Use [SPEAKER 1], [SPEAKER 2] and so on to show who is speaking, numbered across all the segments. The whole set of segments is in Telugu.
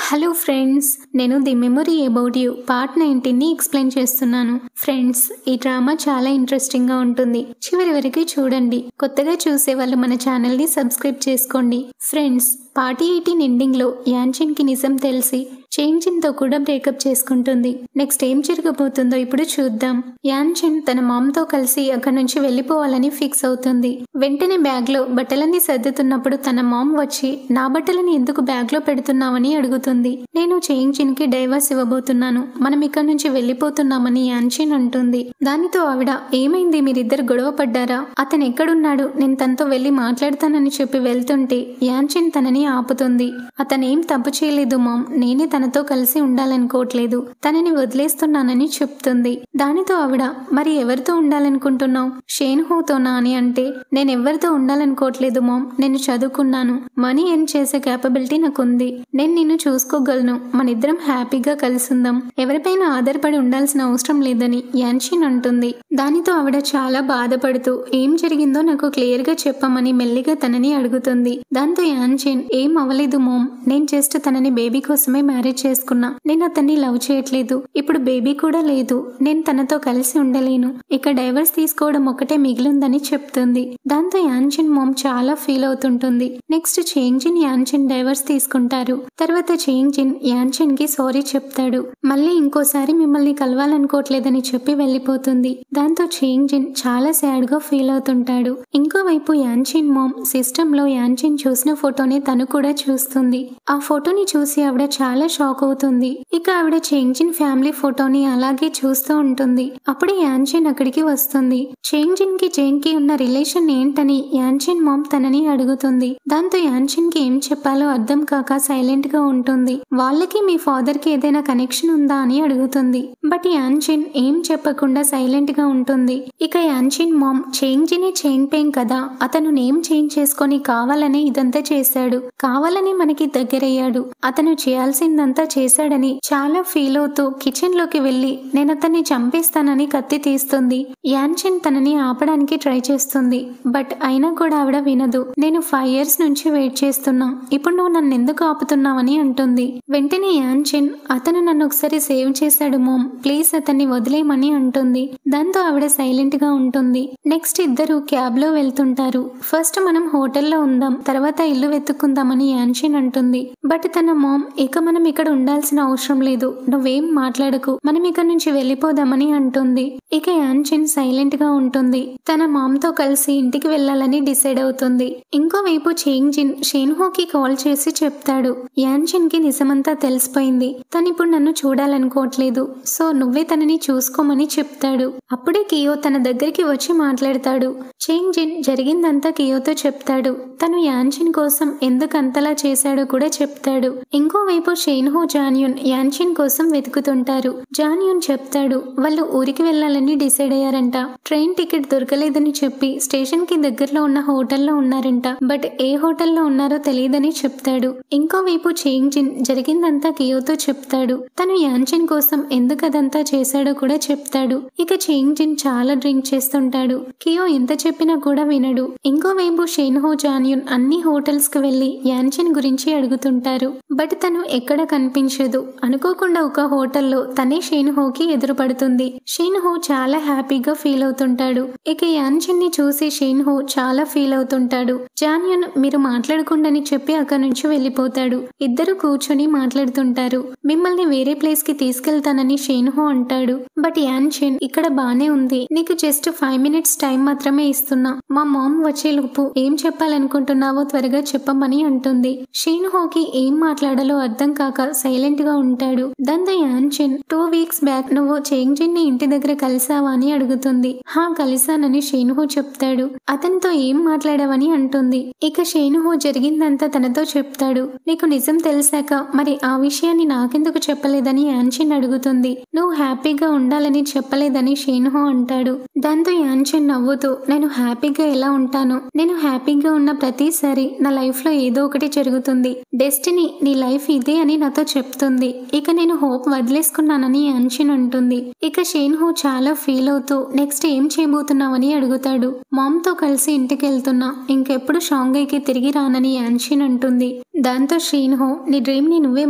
[SPEAKER 1] హలో ఫ్రెండ్స్, నేను the memory about you part 19ని ఎక్స్ప్లెయిన్ చేస్తున్నాను. ఫ్రెండ్స్, ఈ డ్రామా చాలా ఇంట్రెస్టింగ్గా ఉంటుంది. చివరి వరకు చూడండి. కొత్తగా చూసే వాళ్ళు మన ఛానల్ని సబ్స్క్రైబ్ చేసుకోండి. ఫ్రెండ్స్, పార్ట్ 18 ఎండింగ్లో యాన్చిన్కి నిజం తెలిసి చేంజిన్తో కూడా బ్రేకప్ చేసుకుంటుంది. నెక్స్ట్ ఏం జరగబోతుందో ఇప్పుడు చూద్దాం. యాన్చిన్ తన మామ్తో కలిసి అక్కడి నుంచి వెళ్ళిపోవాలని ఫిక్స్ అవుతుంది. వెంటనే బ్యాగ్లో బట్టలన్నీ సర్దుతున్నప్పుడు తన మామ్ వచ్చి నా బట్టలని ఎందుకు బ్యాగ్లో పెడుతున్నావని అడుగుతుంది. నేను చేంజిన్కి డైవర్స్ ఇవ్వబోతున్నాను, మనం ఇక్కడి నుంచి వెళ్ళిపోతున్నామని యాన్చిన్ అంటుంది. దానితో ఆవిడ ఏమైంది, మీరిద్దరు గొడవ పడ్డారా, అతను ఎక్కడున్నాడు, నేను తనతో వెళ్ళి మాట్లాడతానని చెప్పి వెళ్తుంటే యాన్చిన్ తనని ఆపుతుంది. అతనేం తప్పు చేయలేదు మామ్, నేనే తనతో కలిసి ఉండాలనుకోవట్లేదు, తనని వదిలేస్తున్నానని చెప్తుంది. దానితో ఆవిడ మరి ఎవరితో ఉండాలనుకుంటున్నావు, షేన్హోతోనా అని అంటే నేనెవరితో ఉండాలనుకోవట్లేదు మామ్, నేను చదువుకున్నాను, మనీ ఎర్న్ చేసే క్యాపబిలిటీ నాకుంది, నేను నిన్ను చూసుకోగలను, మనిద్దరం హ్యాపీగా కలిసి ఉందాం, ఎవరిపైన ఆధారపడి ఉండాల్సిన అవసరం లేదని యాన్చిన్ అంటుంది. దానితో ఆవిడ చాలా బాధపడుతూ ఏం జరిగిందో నాకు క్లియర్ గా చెప్పమని మెల్లిగా తనని అడుగుతుంది. దాంతో యాన్చిన్ ఏం అవ్వలేదు మామ్, నేను జస్ట్ తనని బేబీ కోసమే మ్యారేజ్ చేసుకున్నా, నేను అతన్ని లవ్ చేయట్లేదు, ఇప్పుడు బేబీ కూడా లేదు, నేను తనతో కలిసి ఉండలేను, ఇక డైవర్స్ తీసుకోవడం ఒకటే మిగిలిందని చెప్తుంది. దాంతో యాన్చిన్ మామ్ చాలా ఫీల్ అవుతుంటుంది. నెక్స్ట్ చేంజిన్ యాన్చిన్ డైవర్స్ తీసుకుంటారు. తర్వాత చేంజిన్ యాన్చిన్ కి సారీ చెప్తాడు. మళ్ళీ ఇంకోసారి మిమ్మల్ని కలవాలనుకోవట్లేదని చెప్పి వెళ్ళిపోతుంది. దాంతో చేంజిన్ చాలా సాడ్ గా ఫీల్ అవుతుంటాడు. ఇంకోవైపు యాన్చిన్ మామ్ సిస్టమ్ లో యాన్చిన్ చూసిన ఫోటోని తను కూడా చూస్తుంది. ఆ ఫోటోని చూసి ఆవిడ చాలా షాక్ అవుతుంది. ఇక ఆవిడ చేంజిన్ ఫ్యామిలీ ఫోటోని అలాగే చూస్తూ ఉంటుంది. అప్పుడే యాన్చిన్ అక్కడికి వస్తుంది. చేంజిన్ కి జేన్ కి ఉన్న రిలేషన్ ఏంటని యాన్చిన్ మామ్ తనని అడుగుతుంది. దాంతో యాన్చిన్ కి ఏం చెప్పాలో అర్థం కాక సైలెంట్ గా ఉంటుంది. వాళ్ళకి మీ ఫాదర్ కి ఏదైనా కనెక్షన్ ఉందా అని అడుగుతుంది. బట్ యాన్చిన్ ఏం చెప్పకుండా సైలెంట్ గా ఉంటుంది. ఇక యాన్చిన్ మామ్ చేంజినే చేంగ్ కదా, అతను నేమ్ చేంజ్ చేసుకొని కావాలనే ఇదంతా చేశాడు, కావాలని మనకి దగ్గరయ్యాడు, అతను చేయాల్సిందంతా చేశాడని చాలా ఫీల్ అవుతూ కిచెన్ లోకి వెళ్లి నేను అతన్ని చంపేస్తానని కత్తి తీస్తుంది. యాన్చిన్ తనని ఆపడానికి ట్రై చేస్తుంది. బట్ అయినా కూడా ఆవిడ వినదు. నేను 5 years నుంచి వెయిట్ చేస్తున్నా, ఇప్పుడు నువ్వు నన్ను ఎందుకు ఆపుతున్నావని అంటుంది. వెంటనే యాన్చిన్ అతను నన్ను ఒకసారి సేవ్ చేశాడు మామ్, ప్లీజ్ అతన్ని వదిలేయమని అంటుంది. దాంతో ఆవిడ సైలెంట్ గా ఉంటుంది. నెక్స్ట్ ఇద్దరు క్యాబ్ లో వెళ్తుంటారు. ఫస్ట్ మనం హోటల్లో ఉందాం, తర్వాత ఇల్లు వెతుక్కుందామని యాన్చిన్ అంటుంది. బట్ తన మామ్ ఇక మనం ఇక్కడ ఉండాల్సిన అవసరం లేదు, నువ్వేం మాట్లాడకు, మనం ఇక్కడ నుంచి వెళ్ళిపోదామని అంటుంది. ఇక యాన్చిన్ సైలెంట్ గా ఉంటుంది. తన మామ్ తో కలిసి ఇంటికి వెళ్లాలని డిసైడ్ అవుతుంది. ఇంకోవైపు చేంజిన్ షేన్హోకి కాల్ చేసి చెప్తాడు, యాన్చిన్ కి నిజమంతా తెలిసిపోయింది, తనిప్పుడు నన్ను చూడాలనుకోవట్లేదు, సో నువ్వే తనని చూసుకోమని చెప్తాడు. అప్పుడే కియో తన దగ్గరికి వచ్చి మాట్లాడతాడు. చేంజిన్ జరిగిందంతా కియోతో చెప్తాడు. తను యాన్చిన్ కోసం ఎందుకు అంతలా చేశాడో కూడా చెప్తాడు. ఇంకోవైపు షేన్హో జాన్యున్ యాన్చిన్ కోసం వెతుకుతుంటారు. జాన్యున్ చెప్తాడు వాళ్ళు ఊరికి వెళ్లాలని డిసైడ్ అయ్యారంట, ట్రైన్ టికెట్ దొరకలేదని చెప్పి స్టేషన్ కి దగ్గరలో ఉన్న హోటల్లో ఉన్నారంట, బట్ ఏ హోటల్లో ఉన్నారో తెలియదని చెప్తాడు. ఇంకోవైపు చేంజిన్ జరిగిందంతా కియోతో చెప్తాడు. తను యాన్చిన్ కోసం ఎందుకు అదంతా చేశాడో కూడా చెప్తాడు. ఇక చేంజిన్ చాలా డ్రింక్ చేస్తుంటాడు. కియో ఎంత చెప్పినా కూడా వినడు. ఇంకోవైపు షేన్హో జాన్యున్ అన్ని హోటల్స్ కి వెళ్లి యాన్చిన్ గురించి అడుగుతుంటారు. బట్ తను ఎక్కడ కనిపించదు. అనుకోకుండా ఒక హోటల్లో తనే షేన్హోకి ఎదురుపడుతుంది. షేన్హో చాలా హ్యాపీగా ఫీల్ అవుతుంటాడు. ఇక యాన్చిన్ ని చూసి షేన్హో చాలా ఫీల్ అవుతుంటాడు. జాన్యున్ మీరు మాట్లాడకుండాని చెప్పి అక్కడి నుంచి వెళ్ళిపోతాడు. ఇద్దరు కూర్చొని మాట్లాడుతుంటారు. మిమ్మల్ని వేరే ప్లేస్ కి తీసుకెళ్తానని షేన్హో అంటాడు. బట్ యాన్చిన్ ఇక్కడ బానే ఉంది, నీకు జస్ట్ 5 minutes టైం మాత్రమే ఇస్తున్నా, మా మామ్ వచ్చేలోపు ఏం చెప్పాలనుకుంటున్నావో త్వరగా చెప్పమని అంటుంది. షేన్హోకి ఏం మాట్లాడాలో అర్థం కాక సైలెంట్ గా ఉంటాడు. దాంతో యాన్చిన్ 2 weeks బ్యాక్ నువ్వు చేంజిన్ ని ఇంటి దగ్గర కలిసావా అని అడుగుతుంది. హా కలిసానని షేన్హో చెప్తాడు. అతనితో ఏం మాట్లాడావని అంటుంది. ఇక షేన్హో జరిగిందంతా తనతో చెప్తాడు. నీకు నిజం తెలిసాక మరి ఆ విషయాన్ని నాకెందుకు చెప్పలేదని యాన్చిన్ అడుగుతుంది. నువ్వు హ్యాపీగా ఉండాలని చెప్పలేదని షేన్హో అంటాడు. దాంతో యాన్చిన్ నవ్వుతూ నేను హ్యాపీగా ఎలా ఉంటాను, నేను హ్యాపీగా ఉన్న ప్రతిసారి నా లైఫ్ లో ఏదో ఒకటి జరుగుతుంది, డెస్టినీ నీ లైఫ్ ఇదే అని నాతో తనతో చెప్తుంది. ఇక నేను హోప్ వదిలేసుకున్నానని యాన్షిన్ అంటుంది. ఇక షేన్హో చాలా ఫీల్ అవుతూ నెక్స్ట్ ఏం చేయబోతున్నావని అడుగుతాడు. మామ్తో కలిసి ఇంటికి వెళ్తున్నా, ఇంకెప్పుడు షాంఘైకి తిరిగి రానని యాన్షిన్ అంటుంది. దాంతో షేన్హో, నీ డ్రీమ్ ని నువ్వే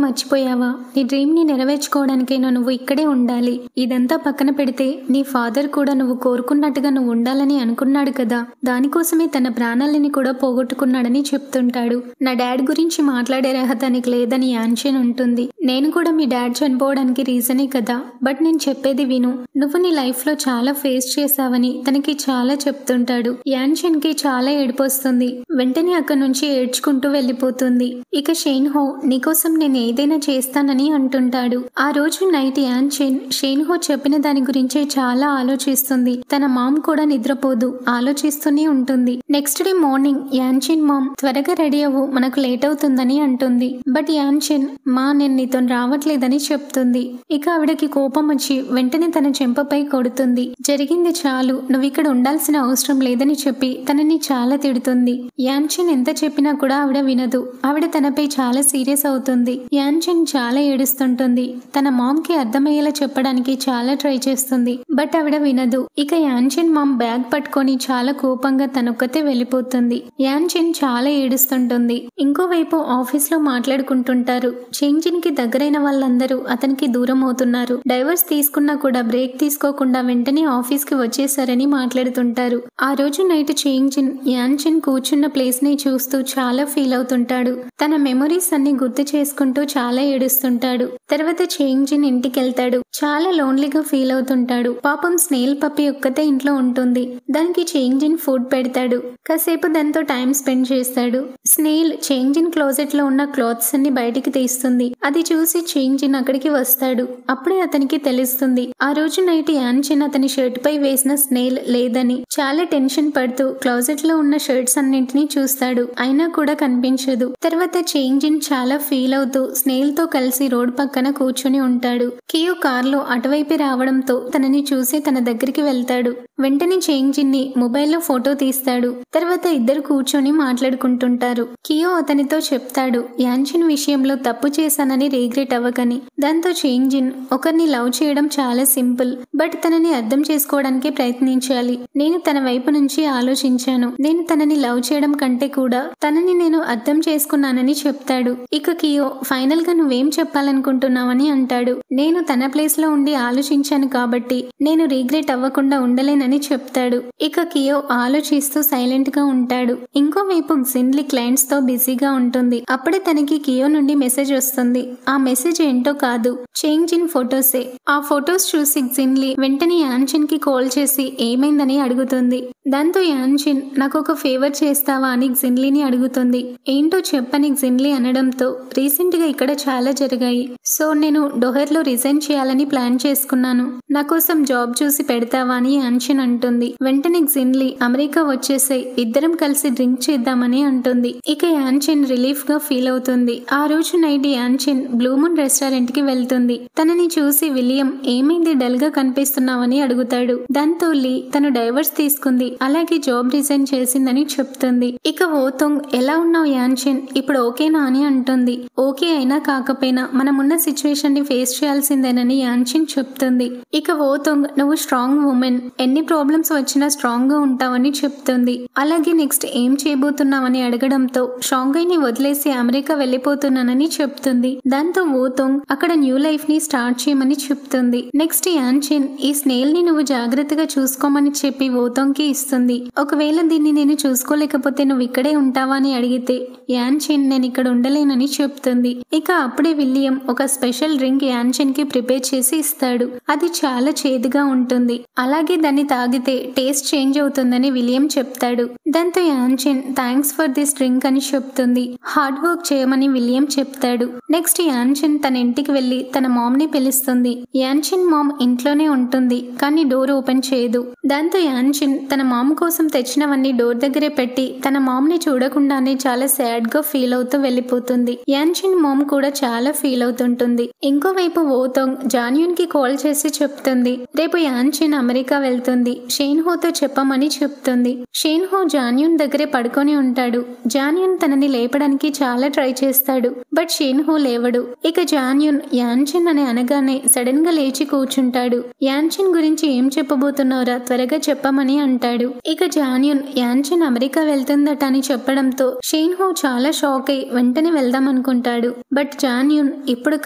[SPEAKER 1] మర్చిపోయావా? నీ డ్రీమ్ ని నెరవేర్చుకోవడానికైనా నువ్వు ఇక్కడే ఉండాలి. ఇదంతా పక్కన పెడితే నీ ఫాదర్ కూడా నువ్వు కోరుకున్నట్టుగా నువ్వు ఉండాలని అనుకున్నాడు కదా, దానికోసమే తన ప్రాణాలని కూడా పోగొట్టుకున్నాడని చెప్తుంటాడు. నా డాడ్ గురించి మాట్లాడే అర్హత నీకు లేదని యాన్షిన్ ఉంటుంది. నేను కూడా మీ డాడ్ చనిపోవడానికి రీజనే కదా, బట్ నేను చెప్పేది విను. నువ్వు నీ లైఫ్ లో చాలా ఫేస్ చేసావని తనకి చాలా చెప్తుంటాడు. యాన్షిన్ కి చాలా ఏడుపొస్తుంది. వెంటనే అక్కడి నుంచి ఏడ్చుకుంటూ వెళ్ళిపోతుంది. ఇక షేన్హో, నీకోసం నేను ఏదైనా చేస్తానని అంటుంటాడు. ఆ రోజు నైట్ యాన్షిన్ షేన్హో చెప్పిన దాని గురించే చాలా ఆలోచిస్తుంది. తన మామ్ కూడా నిద్రపోదు, ఆలోచిస్తూనే ఉంటుంది. నెక్స్ట్ డే మార్నింగ్ యాన్షిన్ మామ్, త్వరగా రెడీ అవ్వు, మనకు లేట్ అవుతుందని అంటుంది. బట్ యాన్షిన్, మా నేను నీతో రావట్లేదని చెప్తుంది. ఇక ఆవిడకి కోపం వచ్చి వెంటనే తన చెంపపై కొడుతుంది. జరిగింది చాలు, నువ్వు ఇక్కడ ఉండాల్సిన అవసరం లేదని చెప్పి తనని చాలా తిడుతుంది. యాన్షిన్ ఎంత చెప్పినా కూడా ఆవిడ వినదు. ఆవిడ తనపై చాలా సీరియస్ అవుతుంది. యాన్షిన్ చాలా ఏడుస్తుంటుంది. తన మామ్ కి అర్థమయ్యేలా చెప్పడానికి చాలా ట్రై చేస్తుంది, బట్ ఆవిడ వినదు. ఇక యాన్షిన్ మామ్ బ్యాగ్ పట్టుకొని చాలా కోపంగా తనొక్కతే వెళ్ళిపోతుంది. యాన్షిన్ చాలా ఏడుస్తుంటుంది. ఇంకోవైపు ఆఫీస్ లో మాట్లాడుకుంటుంటారు. చేంజిన్ కి దగ్గరైన వాళ్ళందరూ అతనికి దూరం అవుతున్నారు. డైవర్స్ తీసుకున్నా కూడా బ్రేక్ తీసుకోకుండా వెంటనే ఆఫీస్ కి వచ్చేసారని మాట్లాడుతుంటారు. ఆ రోజు నైట్ చేంజిన్ యాన్షిన్ కూర్చున్న ప్లేస్ ని చూస్తూ చాలా ఫీల్ అవుతుంటాడు. తన మెమొరీస్ అన్ని గుర్తు చేసుకుంటూ చాలా ఏడుస్తుంటాడు. తర్వాత చేంజిన్ ఇంటికి వెళ్తాడు. చాలా లోన్లీగా ఫీల్ అవుతుంటాడు. పాపం స్నేల్ పప్పి ఒక్కతే ఇంట్లో ఉంటుంది. దానికి చేంజిన్ ఫుడ్ పెడతాడు. కాసేపు దాంతో టైం స్పెండ్ చేస్తాడు. స్నేల్ చేంజిన్ క్లోజెట్ లో ఉన్న క్లాత్స్ అన్ని బయటికి తీస్తుంది. అది చూసి చేంజిన్ అక్కడికి వస్తాడు. అప్పుడే అతనికి తెలుస్తుంది ఆ రోజు నైట్ యాన్షిన్ అతని షర్ట్ పై వేసిన స్నేల్ లేదని. చాలా టెన్షన్ పడుతూ క్లోజెట్ లో ఉన్న షర్ట్స్ అన్నింటినీ చూస్తాడు. అయినా కూడా కనిపించదు. తర్వాత చేంజిన్ చాలా ఫీల్ అవుతూ స్నేల్ తో కలిసి రోడ్ పక్కన కూర్చొని ఉంటాడు. కియో కార్లో అటువైపు రావడంతో తనని చూసి తన దగ్గరికి వెళ్తాడు. వెంటనే చేంజిన్ ని మొబైల్లో ఫోటో తీస్తాడు. తర్వాత ఇద్దరు కూర్చొని మాట్లాడుకుంటుంటారు. కియో అతనితో చెప్తాడు, యాన్షిన్ విషయంలో తప్పు చేశానని రిగ్రెట్ అవ్వకని. దాంతో చేంజిన్, ఒకరిని లవ్ చేయడం చాలా సింపుల్, బట్ తనని అర్థం చేసుకోవడానికి ప్రయత్నించాలి. నేను తన వైపు నుంచి ఆలోచించాను. నేను తనని లవ్ చేయడం కంటే కూడా తనని నేను అర్థం చేసుకున్నానని చెప్తాడు. ఇక కియో, ఫైనల్ గా నువ్వేం చెప్పాలనుకుంటున్నావని అంటాడు. నేను తన ప్లేస్ లో ఉండి ఆలోచించాను కాబట్టి నేను రిగ్రెట్ అవ్వకుండా ఉండలేనని చెప్తాడు. ఇక కియో ఆలోచిస్తూ సైలెంట్ గా ఉంటాడు. ఇంకోవైపు జిన్లీ క్లయింట్స్ తో బిజీగా ఉంటుంది. అప్పుడే తనకి కియో నుండి మెసేజ్ వస్తుంది. ఆ మెసేజ్ ఏంటో కాదు, చేంజిన్ ఫొటోసే. ఆ ఫొటోస్ చూసి జిన్లీ వెంటనే యాన్షిన్ కి కాల్ చేసి ఏమైందని అడుగుతుంది. దాంతో యాన్షిన్, నాకు ఒక ఫేవర్ చేస్తావా అని జిన్లీని అడుగుతుంది. ఏంటో చెప్పని జిన్లీ అనడంతో, రీసెంట్ గా ఇక్కడ చాలా జరిగాయి, సో నేను డోహర్ లో రిజైన్ చేయాలని ప్లాన్ చేసుకున్నాను. నా కోసం జాబ్ చూసి పెడతావా అని యాన్షిన్ అంటుంది. వెంటనే జిన్లీ, అమెరికా వచ్చేసాయి, ఇద్దరం కలిసి డ్రింక్ చేద్దామని అంటుంది. ఇక యాన్షిన్ రిలీఫ్ గా ఫీల్ అవుతుంది. ఆ రోజు నైట్ యాన్షిన్ బ్లూమూన్ రెస్టారెంట్ కి వెళ్తుంది. తనని చూసి విలియం, ఏమైంది డల్ గా కనిపిస్తున్నావని అడుగుతాడు. దాంతో లీ తను డైవర్స్ తీసుకుంది, అలాగే జాబ్ రిజైన్ చేసిందని చెప్తుంది. ఇక ఓతోంగ్, ఎలా ఉన్నావు యాన్షిన్, ఇప్పుడు ఓకేనా అని అంటుంది. ఓకే అయినా కాకపోయినా మనమున్న సిచ్యువేషన్ ని ఫేస్ చేయాల్సిందేనని యాన్షిన్ చెప్తుంది. ఇక ఓతోంగ్, నువ్వు స్ట్రాంగ్ ఉమెన్, ఎన్ని ప్రాబ్లమ్స్ వచ్చినా స్ట్రాంగ్ గా ఉంటావని చెప్తుంది. అలాగే నెక్స్ట్ ఏం చేయబోతున్నావని అడగడంతో, షాంఘైని వదిలేసి అమెరికా వెళ్లిపోతున్నానని చెప్తుంది. దాంతో ఓతోంగ్ అక్కడ న్యూ లైఫ్ ని స్టార్ట్ చేయమని చెప్తుంది. నెక్స్ట్ యాన్షిన్, ఈ స్నేల్ ని నువ్వు జాగ్రత్తగా చూసుకోమని చెప్పి ఓతోంగ్ కి ఇస్తుంది. ఒకవేళ దీన్ని నేను చూసుకోలేకపోతే నువ్వు ఇక్కడే ఉంటావా అని అడిగితే యాన్షిన్, నేను ఇక్కడ ఉండలేనని చెప్తుంది. ఇక అప్పుడే విలియం ఒక స్పెషల్ డ్రింక్ యాన్షిన్ కి ప్రిపేర్ చేసి ఇస్తాడు. అది చాలా చేదుగా ఉంటుంది, అలాగే దాన్ని తాగితే టేస్ట్ చేంజ్ అవుతుందని విలియం చెప్తాడు. దాంతో యాన్షిన్, థ్యాంక్స్ ఫర్ దిస్ డ్రింక్ అని చెప్తుంది. హార్డ్ వర్క్ చేయమని విలియం చెప్తాడు. నెక్స్ట్ యాన్షిన్ తన ఇంటికి వెళ్లి తన మామ్ ని పిలుస్తుంది. యాన్షిన్ మామ్ ఇంట్లోనే ఉంటుంది, కానీ డోర్ ఓపెన్ చేయదు. దాంతో యాన్షిన్ తన మామ్ కోసం తెచ్చినవన్నీ డోర్ దగ్గరే పెట్టి తన మామ్ ని చూడకుండానే చాలా సాడ్ గా ఫీల్ అవుతూ వెళ్లిపోతుంది. యాన్షిన్ మామ్ కూడా చాలా ఫీల్ అవుతుంటుంది. ఇంకోవైపు ఓతోంగ్ జాన్యూన్ కి కాల్ చేసి చెప్తుంది, రేపు యాన్షిన్ అమెరికా వెళ్తుంది, షేన్హోతో చెప్పమని చెప్తుంది. షేన్హో జాన్యూన్ దగ్గరే పడుకొని ఉంటాడు. జాన్యూన్ తనని లేపడానికి చాలా ట్రై చేస్తాడు, బట్ షేన్హో హో లేవడు. ఇక జాన్యున్ యాన్చిన్ అని అనగానే సడన్ గా లేచి కూర్చుంటాడు. యాన్చిన్ గురించి ఏం చెప్పబోతున్నావురా, త్వరగా చెప్పమని అంటాడు. ఇక జాన్యున్ యాన్చిన్ అమెరికా వెళ్తుందట అని చెప్పడంతో షేన్ హో చాలా షాక్ అయి వెంటనే వెళ్దాం అనుకుంటాడు. బట్ జాన్యున్ ఇప్పుడు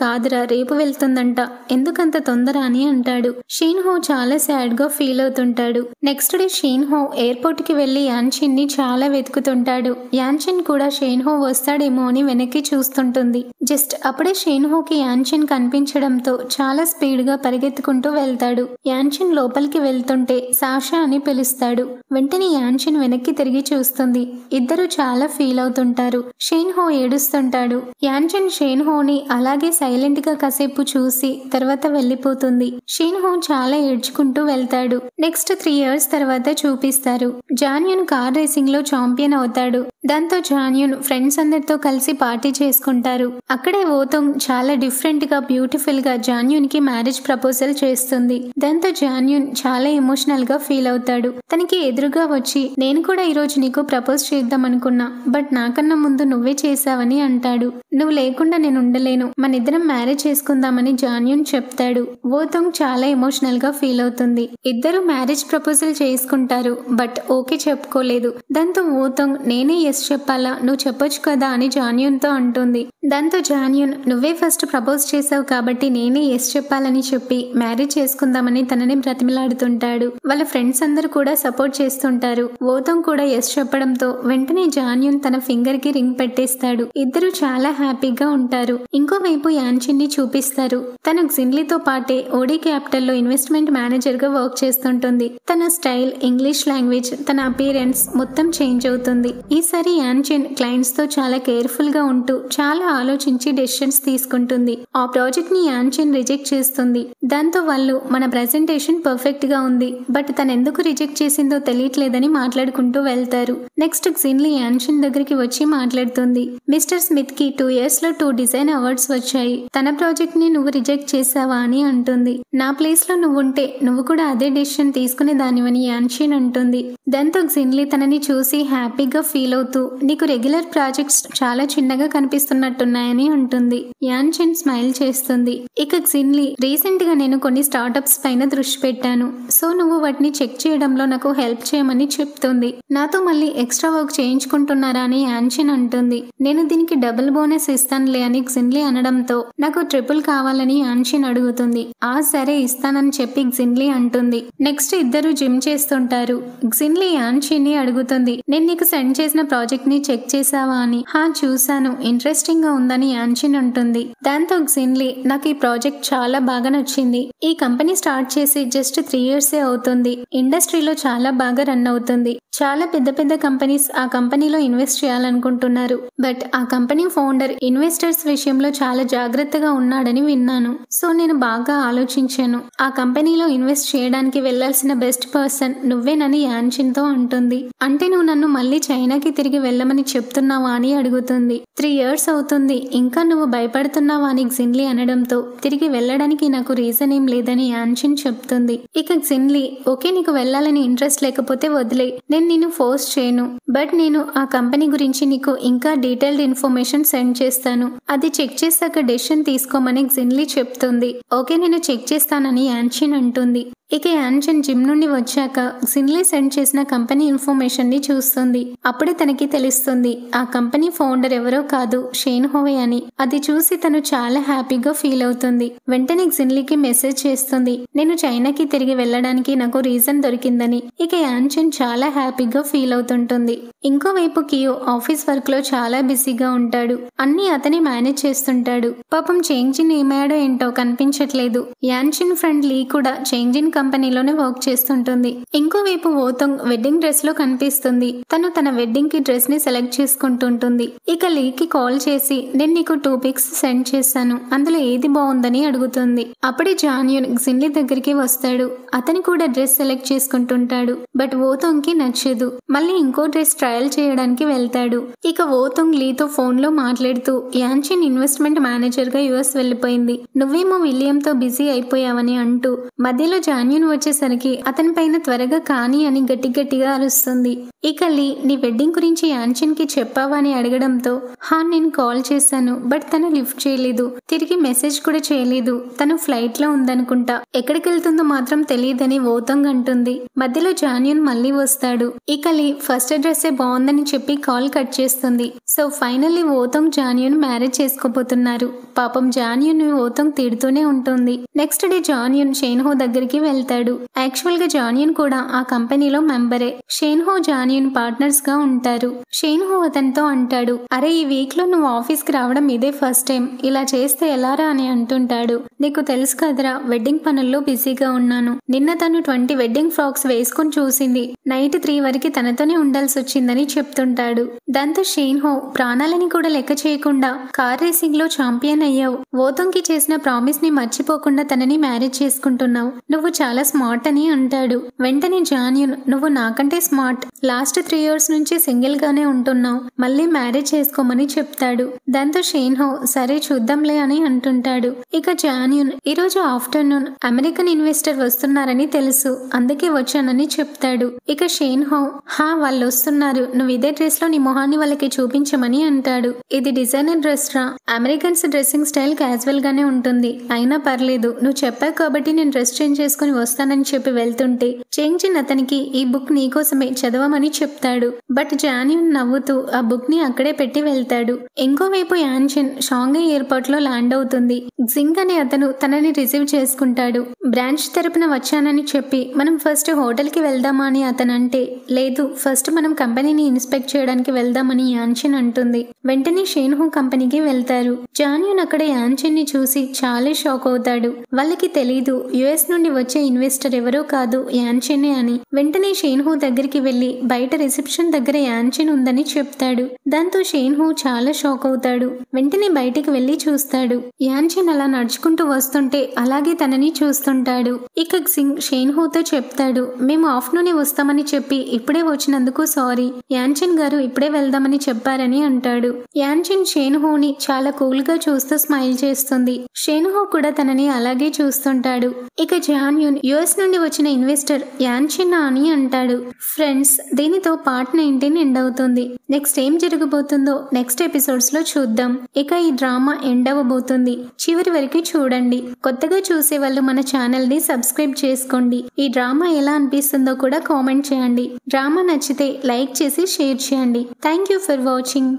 [SPEAKER 1] కాదురా, రేపు వెళ్తుందంట, ఎందుకంత తొందర అని అంటాడు. షేన్ హో చాలా సాడ్ గా ఫీల్ అవుతుంటాడు. నెక్స్ట్ డే షేన్ హో ఎయిర్పోర్ట్ కి వెళ్లి యాన్చిన్ ని చాలా వెతుకుతుంటాడు. యాన్చిన్ కూడా షేన్ హో వస్తాడేమో అని వెనక్కి చూస్తుంటుంది. జస్ట్ అప్పుడే షేన్ హోకి యాన్చిన్ కనిపించడంతో చాలా స్పీడ్ గా పరిగెత్తుకుంటూ వెళ్తాడు. యాన్చిన్ లోపలికి వెళ్తుంటే సాషా అని పిలుస్తాడు. వెంటనే యాన్చిన్ వెనక్కి తిరిగి చూస్తుంది. ఇద్దరు చాలా ఫీల్ అవుతుంటారు. షేన్ హో ఏడుస్తుంటాడు. యాన్చిన్ షేన్ హోని అలాగే సైలెంట్ గా కాసేపు చూసి తర్వాత వెళ్లిపోతుంది. షేన్ హో చాలా ఏడ్చుకుంటూ వెళ్తాడు. నెక్స్ట్ 3 years తర్వాత చూపిస్తారు. జాన్యున్ కార్ రేసింగ్ లో ఛాంపియన్ అవుతాడు. దాంతో జాన్యున్ ఫ్రెండ్స్ అందరితో కలిసి పార్టీ చేసుకుంటారు. అక్కడే ఓతోంగ్ చాలా డిఫరెంట్ గా బ్యూటిఫుల్ గా జాన్యున్ కి మ్యారేజ్ ప్రపోజల్ చేస్తుంది. దాంతో జాన్యున్ చాలా ఎమోషనల్ గా ఫీల్ అవుతాడు. తనకి ఎదురుగా వచ్చి నేను కూడా ఈరోజు నీకు ప్రపోజ్ చేద్దాం అనుకున్నా, బట్ నాకన్నా ముందు నువ్వే చేసావని అంటాడు. నువ్వు లేకుండా నేను ఉండలేను, మనిద్దరం మ్యారేజ్ చేసుకుందామని జాన్యున్ చెప్తాడు. ఓతోంగ్ చాలా ఎమోషనల్ గా ఫీల్ అవుతుంది. ఇద్దరు మ్యారేజ్ ప్రపోజల్ చేసుకుంటారు. బట్ ఓకే చెప్పుకోలేదు. దాంతో ఓతోంగ్ నేనే ఎస్ చెప్పాలా, నువ్వు చెప్పొచ్చు కదా అని జాన్యున్ తో అంటుంది. దాంతో జాన్యున్ నువ్వే ఫస్ట్ ప్రపోజ్ చేసావు కాబట్టి నేనే ఎస్ చెప్పాలని చెప్పి మ్యారేజ్ చేసుకుందామని తనని బ్రతిమలాడుతుంటాడు. వాళ్ళ ఫ్రెండ్స్ అందరూ కూడా సపోర్ట్ చేస్తుంటారు. ఓతోంగ్ కూడా ఎస్ చెప్పడంతో వెంటనే జాన్యున్ తన ఫింగర్ కి రింగ్ పెట్టేస్తాడు. ఇద్దరు చాలా హ్యాపీగా ఉంటారు. ఇంకోవైపు యాన్చిన్ ని చూపిస్తారు. తన జిన్లీతో పాటే ఓడీ క్యాపిటల్ లో ఇన్వెస్ట్మెంట్ మేనేజర్ గా వర్క్ చేస్తుంటుంది. తన స్టైల్, ఇంగ్లీష్ లాంగ్వేజ్, తన అపీరెన్స్ మొత్తం చేంజ్ అవుతుంది. ఈసారి యాన్చిన్ క్లయింట్స్ తో చాలా కేర్ఫుల్ గా ఉంటూ చాలా ఆలోచించి డెసిషన్స్ తీసుకుంటుంది. ఆ ప్రాజెక్ట్ ని యాన్చిన్ రిజెక్ట్ చేస్తుంది. దాంతో వాళ్ళు మన ప్రెజెంటేషన్ పర్ఫెక్ట్ గా ఉంది, బట్ తను ఎందుకు రిజెక్ట్ చేసిందో తెలియట్లేదని మాట్లాడుకుంటూ వెళ్తారు. నెక్స్ట్ జిన్లీ యాన్చిన్ దగ్గరికి వచ్చి మాట్లాడుతుంది. మిస్టర్ స్మిత్ కి 2 years లో 2 డిజైన్ అవార్డ్స్ వచ్చాయి. తన ప్రాజెక్ట్ ని నువ్వు రిజెక్ట్ చేసావా అని అంటుంది. నా ప్లేస్ లో నువ్వు ఉంటే నువ్వు కూడా అదే డెసిషన్ తీసుకునే దానివని యాన్చిన్ అంటుంది. దాంతో జిన్లీ తనని చూసి హ్యాపీగా ఫీల్ అవుతూ నీకు రెగ్యులర్ ప్రాజెక్ట్స్ చాలా చిన్నగా కనిపిస్తున్నట్టున్నాయని అంటుంది. యాన్చిన్ స్మైల్ చేస్తుంది. ఇక జిన్లీ రీసెంట్ గా నేను కొన్ని స్టార్టప్స్ పైన దృష్టి పెట్టాను, సో నువ్వు వాటిని చెక్ చేయడంలో నాకు హెల్ప్ చేయమని చెప్తుంది. నాతో మళ్ళీ ఎక్స్ట్రా వర్క్ చేయించుకుంటున్నారా అని యాన్చిన్ అంటుంది. నేను దీనికి డబుల్ బోనస్ ఇస్తానులే అని జిన్లీ అనడంతో నాకు ట్రిపుల్ కావాలని యాన్చిన్ అడుగుతుంది. ఆ సరే ఇస్తానని చెప్పి జిన్లీ అంటుంది. నెక్స్ట్ ఇద్దరు జిమ్ చేస్తుంటారు. జిన్లీ యాన్చిన్ ని అడుగుతుంది, నేను నీకు సెండ్ చేసిన ప్రాజెక్ట్ ని చెక్ చేసావా అని. హా చూసాను, ఇంట్రెస్టింగ్ గా ఉందని యాన్చిన్ అంటుంది. దాంతో జిన్లీ నాకు ఈ ప్రాజెక్ట్ చాలా బాగా నచ్చింది. ఈ కంపెనీ స్టార్ట్ చేసి జస్ట్ 3 years అవుతుంది. ఇండస్ట్రీలో చాలా బాగా రన్ అవుతుంది. చాలా పెద్ద పెద్ద కంపెనీస్ ఆ కంపెనీలో ఇన్వెస్ట్ చేయాలనుకుంటున్నారు. బట్ ఆ కంపెనీ ఫౌండర్ ఇన్వెస్టర్స్ విషయంలో చాలా జాగ్రత్తగా ఉన్నాడని విన్నాను. సో నేను బాగా ఆలోచించాను. ఆ కంపెనీలో ఇన్వెస్ట్ చేయడానికి వెళ్లాల్సిన బెస్ట్ పర్సన్ నువ్వేనని యాన్చిన్ తో అంటుంది. అంటే నువ్వు నన్ను మళ్ళీ చైనాకి తిరిగి వెళ్ళమని చెప్తున్నావా అని అడుగుతుంది. 3 years అవుతుంది, ఇంకా నువ్వు భయపడుతున్నావా అని జిన్లీ అనడంతో తిరిగి వెళ్ళడానికి నాకు రీజన్ ఏం లేదని యాన్చిన్ చెప్తుంది. ఇక జిన్లీ ఓకే, నీకు వెళ్ళాలని ఇంట్రెస్ట్ లేకపోతే వదిలే, నేను నిన్ను ఫోర్స్ చేయను. బట్ నేను ఆ కంపెనీ గురించి నీకు ఇంకా డీటెయిల్డ్ ఇన్ఫర్మేషన్ సెండ్ చేస్తాను. అది చెక్ చేశాక డెసిషన్ తీసుకోమని జిన్లీ చెప్తుంది. ఓకే నేను చెక్ చేస్తానని యాన్చిన్ అంటుంది. ఇక యాన్చిన్ జిమ్ నుండి వచ్చాక జిన్లీ సెండ్ చేసిన కంపెనీ ఇన్ఫర్మేషన్ ని చూస్తుంది. అప్పుడే తనకి తెలుస్తుంది ఆ కంపెనీ ఫౌండర్ ఎవరో కాదు, షేన్ హోవే అని. అది చూసి తను చాలా హ్యాపీగా ఫీల్ అవుతుంది. వెంటనే జిన్లీకి మెసేజ్ చేస్తుంది, నేను చైనాకి తిరిగి వెళ్ళడానికి నాకు రీజన్ దొరికిందని. ఇక యాన్చిన్ చాలా హ్యాపీగా ఫీల్ అవుతుంటుంది. ఇంకోవైపు కియో ఆఫీస్ వర్క్ లో చాలా బిజీగా ఉంటాడు. అన్ని అతనే మేనేజ్ చేస్తుంటాడు. పాపం చేంజిన్ ఏమయ్యాడో ఏంటో కనిపించట్లేదు. యాన్చిన్ ఫ్రెండ్ లీ కూడా చేంజిన్ కంపెనీలోనే వర్క్ చేస్తుంటుంది. ఇంకోవైపు ఓతోంగ్ వెడ్డింగ్ డ్రెస్ లో కనిపిస్తుంది. తను తన వెడ్డింగ్ కి డ్రెస్ ని సెలెక్ట్ చేసుకుంటుంటుంది. ఇక లీకి కాల్ చేసి నేను నీకు 2 pics సెండ్ చేశాను, అందులో ఏది బాగుందని అడుగుతుంది. అప్పుడే జాన్యున్ జిన్లీ దగ్గరికి వస్తాడు. అతని కూడా డ్రెస్ సెలెక్ట్ చేసుకుంటుంటాడు. బట్ ఓతోంగ్ కి నచ్చదు. మళ్ళీ ఇంకో డ్రెస్ ట్రయల్ చేయడానికి వెళ్తాడు. ఇక ఓతోంగ్ లీతో ఫోన్ లో మాట్లాడుతూ యాన్చిన్ ఇన్వెస్ట్మెంట్ మేనేజర్ గా యుఎస్ వెళ్లిపోయింది, నువ్వేమో విలియం తో బిజీ అయిపోయావని అంటూ మధ్యలో జాన్యూన్ వచ్చేసరికి అతని పైన త్వరగా కాని అని గట్టిగా అరుస్తుంది. ఇక లీ నీ వెడ్డింగ్ గురించి యాన్షన్ కి చెప్పావా అని అడగడంతో హా నేను కాల్ చేశాను, బట్ తను లిఫ్ట్ చేయలేదు, తిరిగి మెసేజ్ కూడా చేయలేదు, తను ఫ్లైట్ లో ఉందనుకుంటా, ఎక్కడికి వెళ్తుందో మాత్రం తెలియదని ఓతంగ్ అంటుంది. మధ్యలో జాన్యూన్ మళ్ళీ వస్తాడు. ఇక లీ ఫస్ట్ అడ్రస్ బాగుందని చెప్పి కాల్ కట్ చేస్తుంది. సో ఫైనల్లీ ఓతంగ్ జాన్యూన్ మ్యారేజ్ చేసుకోబోతున్నారు. పాపం జాన్యూన్ ఓతంగ్ తిడుతూనే ఉంటుంది. నెక్స్ట్ డే జాన్యూన్ షేన్హో దగ్గరికి వెళ్తాడు. యాక్చువల్ గా జాన్యూన్ కూడా ఆ కంపెనీలో మెంబరే. షేన్హో జాన్యూన్ పార్ట్నర్స్ గా ఉంటారు. షేన్హో అతనితో అంటాడు, అరే ఈ వీక్ లో నువ్వు ఆఫీస్ కి రావడం ఇదే ఫస్ట్ టైం, ఇలా చేస్తే ఎలారా అని అంటుంటాడు. నీకు తెలుసు కదరా వెడ్డింగ్ పనుల్లో బిజీగా ఉన్నాను. నిన్న తను 20 వెడ్డింగ్ ఫ్రాక్స్ వేసుకుని చూసింది, నైట్ 3 వరకు తనతోనే ఉండాల్సి వచ్చిందని చెప్తుంటాడు. దాంతో షేన్హో ప్రాణాలని కూడా లెక్క చేయకుండా కార్ రేసింగ్ లో ఛాంపియన్ అయ్యావు, ఓతంగ్ కి చేసిన ప్రామిస్ ని మర్చిపోకుండా తనని మ్యారేజ్ చేసుకుంటున్నావు, నువ్వు చాలా స్మార్ట్ అని అంటాడు. వెంటనే జాన్యూన్ నువ్వు నాకంటే స్మార్ట్, లాస్ట్ 3 years నుంచి సింగిల్ గానే ఉంటున్నావు, మళ్ళీ మ్యారేజ్ చేసుకోమని చెప్తాడు. దాంతో షేన్హో సరే చూద్దాంలే అని అంటుంటాడు. ఇక జాన్యూన్ ఈరోజు ఆఫ్టర్నూన్ అమెరికన్ ఇన్వెస్టర్ వస్తున్నారని తెలుసు, అందుకే వచ్చానని చెప్తాడు. ఇక షేన్హో హా వాళ్ళు వస్తున్నారు, నువ్వు ఇదే డ్రెస్ లో నీ మొహాన్ని వాళ్ళకి చూపించమని అంటాడు. ఇది డిజైనర్ డ్రెస్ రా, అమెరికన్స్ డ్రెస్సింగ్ స్టైల్ క్యాజువల్ గానే ఉంటుంది, అయినా పర్లేదు నువ్వు చెప్పావు కాబట్టి నేను డ్రెస్ చేంజ్ చేసుకుని వస్తానని చెప్పి వెళ్తుంటే చేంజిన్ అతనికి ఈ బుక్ నీకోసమే చదవమని చెప్తాడు. బట్ జాన్యూన్ నవ్వుతూ ఆ బుక్ ని అక్కడే పెట్టి వెళ్తాడు. ఇంకోవైపు యాన్షన్ షాంఘై ఎయిర్పోర్ట్ లో ల్యాండ్ అవుతుంది. జింగ్ అనే అతను తనని రిసీవ్ చేసుకుంటాడు. బ్రాంచ్ తరపున వచ్చానని చెప్పి మనం ఫస్ట్ హోటల్ కి వెళ్దామా అని అతనంటే లేదు ఫస్ట్ మనం కంపెనీని ఇన్స్పెక్ట్ చేయడానికి వెళ్దామని యాన్షన్ అంటుంది. వెంటనే షేన్హో కంపెనీకి వెళ్తారు. జాన్యూన్ అక్కడ యాన్షన్ ని చూసి చాలా షాక్ అవుతాడు. వాళ్ళకి తెలీదు యుఎస్ నుండి వచ్చే ఇన్వెస్టర్ ఎవరో కాదు యాన్షనే అని. వెంటనే షేన్హో దగ్గరికి వెళ్లి బయట రిసెప్షన్ దగ్గర యాన్షన్ ఉందని చెప్తాడు. దాంతో షేన్హో చాలా షాక్ అవుతాడు. వెంటనే బయటికి వెళ్లి చూస్తాడు. యాన్షన్ అలా నడుచుకుంటూ వస్తుంటే అలాగే తనని చూస్తుంటాడు. ఇక సింగ్ షేన్హోతో చెప్తాడు, మేము ఆఫ్టర్నూనే వస్తామని చెప్పి ఇప్పుడే వచ్చినందుకు సారీ, యాన్షన్ గారు ఇప్పుడే వెళ్దామని చెప్పారని అంటాడు. యాన్షన్ షేన్హోని చాలా కూల్ గా చూస్తూ స్మైల్ చేస్తుంది. షేన్హో కూడా తనని అలాగే చూస్తుంటాడు. ఇక జాన్యూన్ యుఎస్ నుండి వచ్చిన ఇన్వెస్టర్ యాన్షన్ అని అంటాడు. ఫ్రెండ్స్ దీనితో పార్ట్ 19 ఎండ్ అవుతుంది. నెక్స్ట్ ఏం జరగబోతుందో నెక్స్ట్ ఎపిసోడ్స్ లో చూద్దాం. ఇక ఈ డ్రామా ఎండ్ అవ్వబోతుంది, చివరి వరకు చూడండి. కొత్తగా చూసే వాళ్ళు మన ఛానల్ ని సబ్స్క్రైబ్ చేసుకోండి. ఈ డ్రామా ఎలా అనిపిస్తుందో కూడా కామెంట్ చేయండి. డ్రామా నచ్చితే లైక్ చేసి షేర్ చేయండి. Thank you for watching.